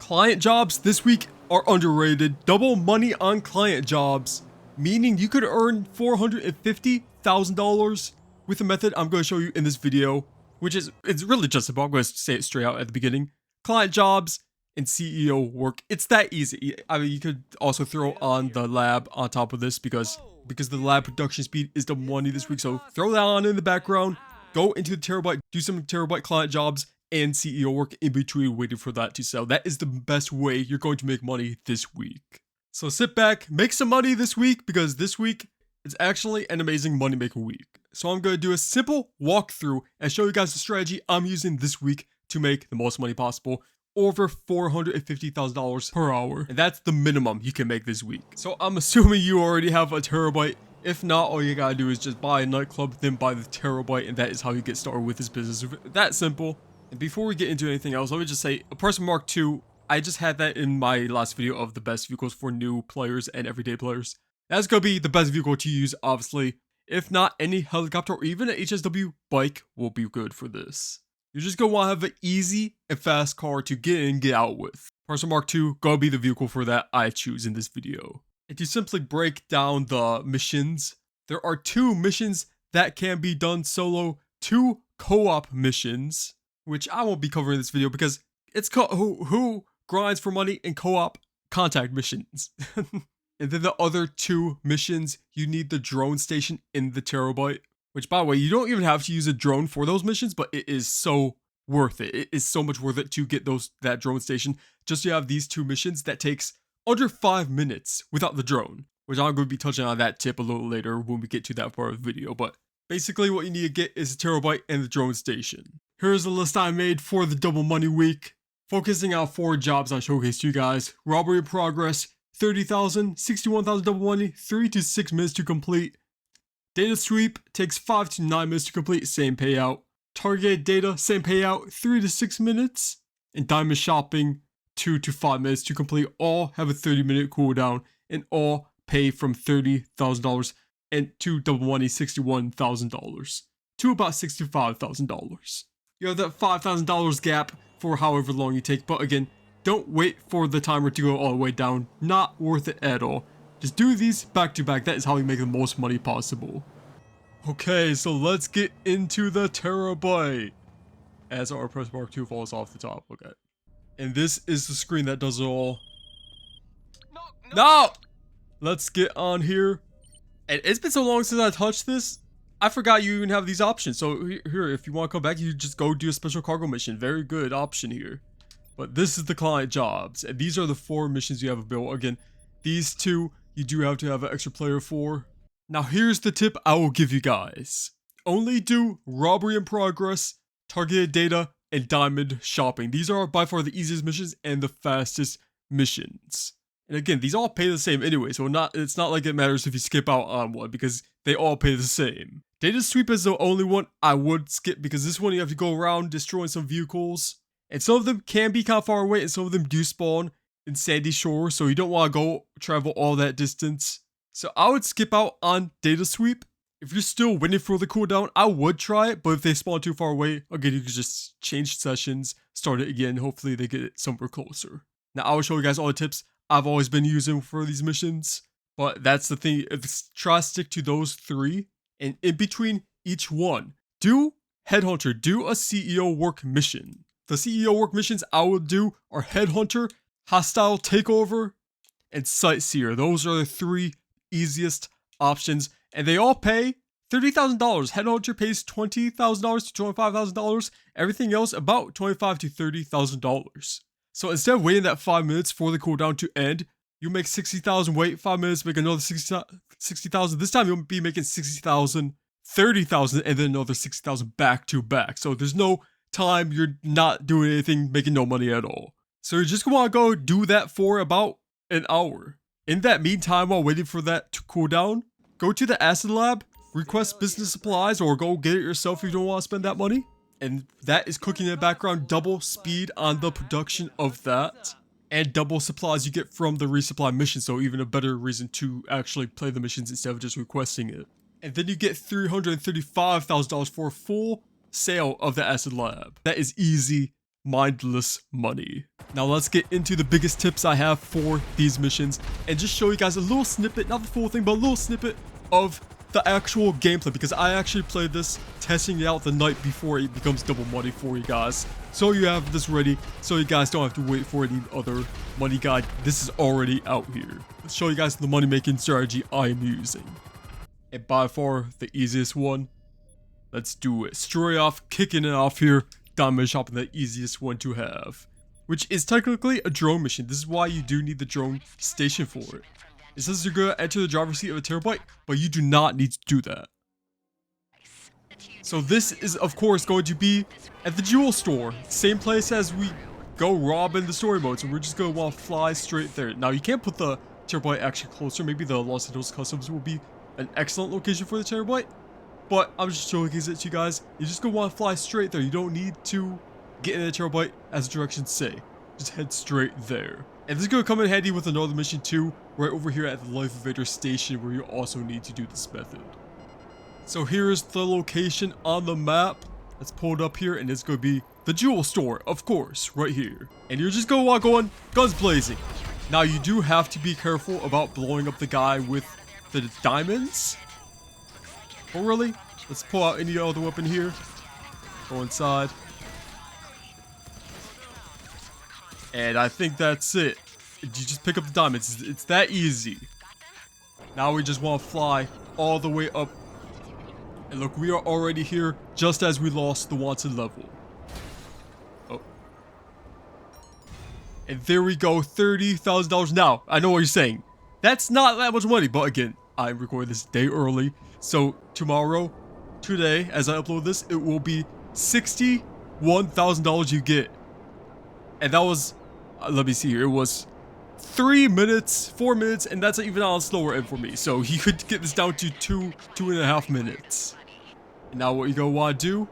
Client jobs this week are underrated. Double money on client jobs, meaning you could earn $450,000 with a method I'm going to show you in this video, which is, it's really just simple. I'm going to say it straight out at the beginning. Client jobs and CEO work. It's that easy. I mean, you could also throw on the lab on top of this because the lab production speed is the money this week. So throw that on in the background. Go into the Terrorbyte, do some Terrorbyte client jobs and CEO work in between waiting for that to sell. That is the best way you're going to make money this week. So sit back, make some money this week because this week it's actually an amazing money making week. So I'm going to do a simple walkthrough and show you guys the strategy I'm using this week to make the most money possible. Over $450,000 per hour. And that's the minimum you can make this week. So I'm assuming you already have a Terrorbyte. If not, all you gotta do is just buy a nightclub, then buy the Terrorbyte, and that is how you get started with this business. That simple. And before we get into anything else, let me just say, a Person Mark II, I just had that in my last video of the best vehicles for new players and everyday players. That's gonna be the best vehicle to use, obviously. If not, any helicopter or even an HSW bike will be good for this. You're just gonna wanna have an easy and fast car to get in and get out with. Person Mark II, gonna be the vehicle for that I choose in this video. And to simply break down the missions, there are 2 missions that can be done solo, 2 co-op missions, which I won't be covering in this video because it's who grinds for money in co-op contact missions. And then the other 2 missions, you need the drone station in the Terrorbyte, which by the way, you don't even have to use a drone for those missions, but it is so worth it. It is so much worth it to get that drone station. Just to have these 2 missions that takes under 5 minutes without the drone, which I'm going to be touching on that tip a little later when we get to that part of the video. But basically what you need to get is the Terrorbyte and the drone station. Here's the list I made for the double money week, focusing on 4 jobs I showcased to you guys. Robbery in progress, 30,000, 61,000 double money, 3 to 6 minutes to complete. Data sweep takes 5 to 9 minutes to complete, same payout. Targeted data, same payout, 3 to 6 minutes. And diamond shopping, 2 to 5 minutes to complete. All have a 30-minute cooldown and all pay from $30,000 and to double money $61,000 to about $65,000. You have that $5,000 gap for however long you take, but again, don't wait for the timer to go all the way down. Not worth it at all. Just do these back to back. That is how you make the most money possible. Okay, so let's get into the Terrorbyte. As our Person Mark II falls off the top. Okay. And this is the screen that does it all. No! Let's get on here. And it's been so long since I touched this, I forgot you even have these options. So here, if you want to come back, you just go do a special cargo mission. Very good option here. But this is the client jobs. And these are the 4 missions you have available. Again, these 2, you do have to have an extra player for. Now here's the tip I will give you guys. Only do robbery in progress, targeted data, and diamond shopping. These are by far the easiest missions and the fastest missions. And again, these all pay the same anyway, so it's not like it matters if you skip out on one because they all pay the same. Data sweep is the only one I would skip because this one you have to go around destroying some vehicles. And some of them can be kind of far away and some of them do spawn in Sandy Shore, so you don't want to go travel all that distance. So I would skip out on data sweep. If you're still waiting for the cooldown, I would try it, but if they spawn too far away, again, you can just change sessions, start it again, hopefully they get it somewhere closer. Now I will show you guys all the tips I've always been using for these missions, but that's the thing, try to stick to those 3, and in between each one, do Headhunter, do a CEO work mission. The CEO work missions I will do are Headhunter, Hostile Takeover, and Sightseer. Those are the 3 easiest options, and they all pay $30,000. Headhunter pays $20,000 to $25,000. Everything else about $25,000 to $30,000. So instead of waiting that 5 minutes for the cooldown to end, you make 60,000, wait 5 minutes, make another 60,000. This time you'll be making 60,000, 30,000, and then another 60,000 back to back. So there's no time you're not doing anything, making no money at all. So you're just gonna go do that for about an hour. In that meantime, while waiting for that to cool down, go to the acid lab, request business supplies, or go get it yourself if you don't want to spend that money. And that is cooking in the background, double speed on the production of that, and double supplies you get from the resupply mission, so even a better reason to actually play the missions instead of just requesting it. And then you get $335,000 for a full sale of the acid lab. That is easy mindless money. Now let's get into the biggest tips I have for these missions and just show you guys a little snippet, not the full thing, but a little snippet of the actual gameplay, because I actually played this, testing it out the night before it becomes double money for you guys. So you have this ready, so you guys don't have to wait for any other money guide. This is already out here. Let's show you guys the money making strategy I am using. And by far the easiest one. Let's do it. Straight off, kicking it off here. Diamond shopping, the easiest one to have, which is technically a drone mission. This is why you do need the drone station for it. It says you're gonna enter the driver's seat of a Terrorbyte, but you do not need to do that. So this is of course going to be at the jewel store, same place as we go rob in the story mode. So we're just gonna want to fly straight there. Now you can't put the Terrorbyte actually closer. Maybe the Los Angeles Customs will be an excellent location for the Terrorbyte. But I'm just showing it to you guys. You're just going to want to fly straight there. You don't need to get in the Terrorbyte as directions say. Just head straight there. And this is going to come in handy with another mission too, right over here at the Life Evader station, where you also need to do this method. So here's the location on the map. Let's pull it up here, and it's going to be the jewel store, of course, right here. And you're just going to want to go in guns blazing. Now you do have to be careful about blowing up the guy with the diamonds. Oh really? Let's pull out any other weapon here. Go inside. And I think that's it. You just pick up the diamonds. It's that easy. Now we just want to fly all the way up. And look, we are already here just as we lost the wanted level. Oh. And there we go, $30,000. Now, I know what you're saying. That's not that much money, but again, I recorded this day early. So today, as I upload this, it will be $61,000 you get. And that was, let me see here, it was 4 minutes, and that's even on slower end for me. So you could get this down to 2.5 minutes. And now what you're gonna want to do,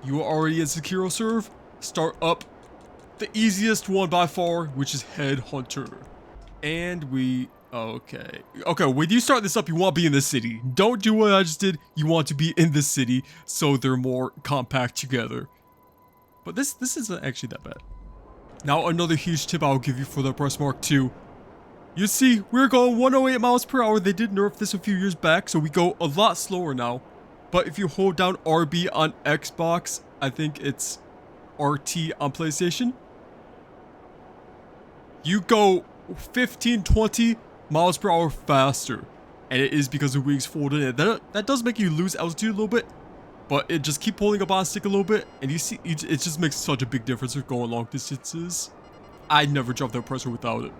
you are already in Secure Serve, start up the easiest one by far, which is Headhunter. And we... Okay, when you start this up, you want to be in the city. Don't do what I just did. You want to be in the city so they're more compact together. But this isn't actually that bad. Now, another huge tip I'll give you for the Press Mark II. You see, we're going 108 miles per hour. They did nerf this a few years back, so we go a lot slower now. But if you hold down RB on Xbox, I think it's RT on PlayStation, you go 15, 20 miles per hour faster, and it is because the wings folded in. That does make you lose altitude a little bit, but it just keep pulling up on stick a little bit, and you see it just makes such a big difference for going long distances. I'd never drop that pressure without it.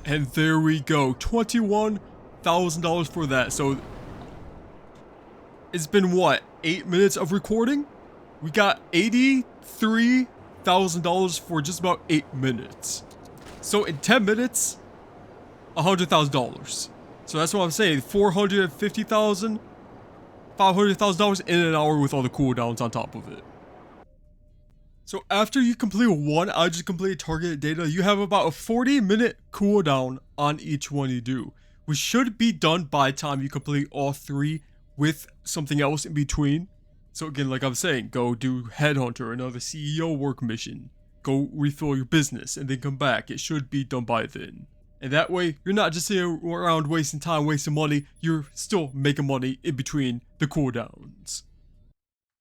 And there we go, $21,000 for that. So it's been what, 8 minutes of recording? We got $83,000 for just about 8 minutes. So in 10 minutes, $100,000. So that's what I'm saying. $450,000, $500,000 in an hour with all the cooldowns on top of it. So after you complete one, I just completed targeted data. You have about a 40-minute cooldown on each one you do, which should be done by the time you complete all 3 with something else in between. So again, like I'm saying, go do Headhunter, another CEO work mission. Go refill your business and then come back. It should be done by then. And that way, you're not just sitting around wasting time, wasting money. You're still making money in between the cooldowns.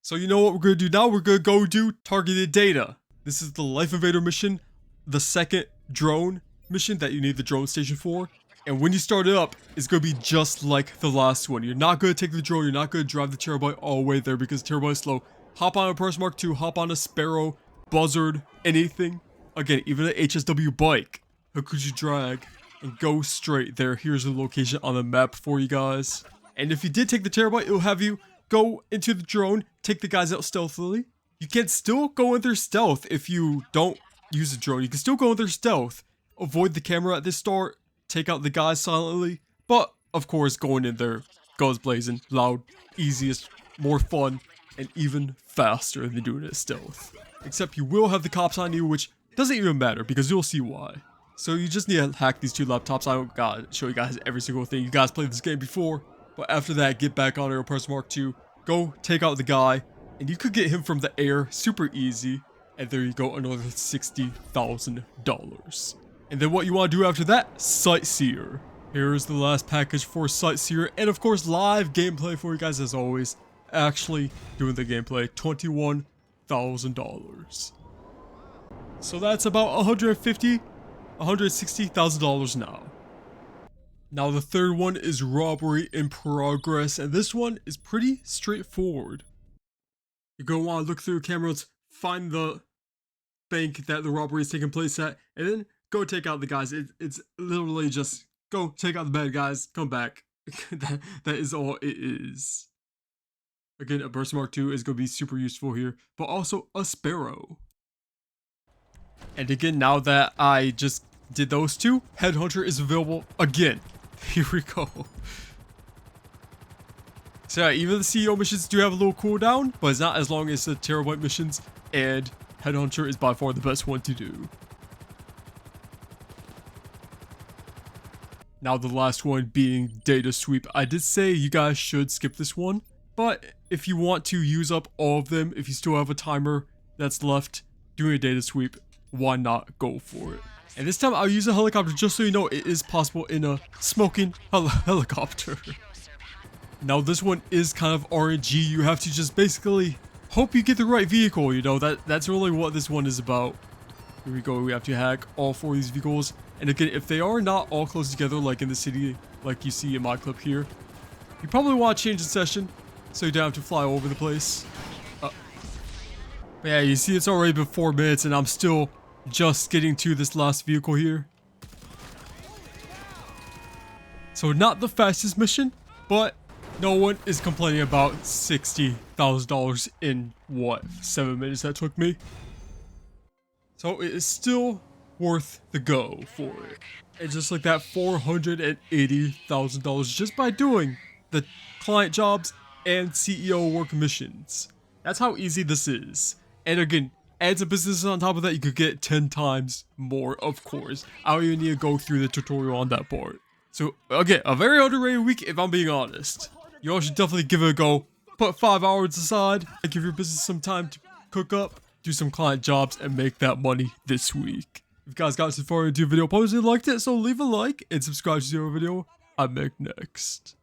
So you know what we're going to do now? We're going to go do targeted data. This is the Life Evader mission, the second drone mission that you need the drone station for. And when you start it up, it's going to be just like the last one. You're not going to take the drone. You're not going to drive the Terrorbyte all the way there because Terrorbyte is slow. Hop on a Press Mark II, hop on a Sparrow, Buzzard, anything. Again, even an HSW bike. How could you drag and go straight there? Here's the location on the map for you guys. And if you did take the Terrorbyte, it'll have you go into the drone, take the guys out stealthily. You can still go in their stealth if you don't use the drone. You can still go in their stealth, avoid the camera at the start, take out the guys silently. But, of course, going in there, guns blazing, loud, easiest, more fun, and even faster than doing it stealth. Except you will have the cops on you, which doesn't even matter because you'll see why. So you just need to hack these 2 laptops. I don't gotta show you guys every single thing. You guys played this game before. But after that, get back on your Press Mark II. Go take out the guy. And you could get him from the air super easy. And there you go, another $60,000. And then what you want to do after that, Sightseer. Here's the last package for Sightseer, and of course live gameplay for you guys as always. Actually doing the gameplay, $21,000. So that's about $160,000 now. Now the third one is Robbery in Progress, and this one is pretty straightforward. You're going to want to look through cameras, find the bank that the robbery is taking place at, and then go take out the guys. It's literally just go take out the bad guys, come back. that is all it is. Again, a burst mark 2 is going to be super useful here, but also a sparrow. And again, now that I just did those two, Headhunter is available again. Here we go. So yeah, even the CEO missions do have a little cooldown, but it's not as long as the Terrorbyte missions, and Headhunter is by far the best one to do. Now the last one being Data Sweep. I did say you guys should skip this one, but if you want to use up all of them, if you still have a timer that's left doing a Data Sweep, why not go for it? And this time I'll use a helicopter just so you know it is possible in a smoking helicopter. Now this one is kind of RNG. You have to just basically hope you get the right vehicle, you know, that's really what this one is about. Here we go, we have to hack all 4 of these vehicles. And again, if they are not all close together like in the city, like you see in my clip here, you probably want to change the session so you don't have to fly all over the place. But yeah, you see it's already been 4 minutes and I'm still just getting to this last vehicle here. So not the fastest mission, but no one is complaining about $60,000 in what, 7 minutes that took me. So it is still worth the go for it. And just like that, $480,000 just by doing the client jobs and CEO work missions. That's how easy this is. And again, add some businesses on top of that, you could get 10 times more, of course. I don't even need to go through the tutorial on that part. So again, a very underrated week if I'm being honest. You all should definitely give it a go. Put 5 hours aside and give your business some time to cook up, do some client jobs, and make that money this week. If you guys got so far into the video, probably liked it, so leave a like and subscribe to the video I make next.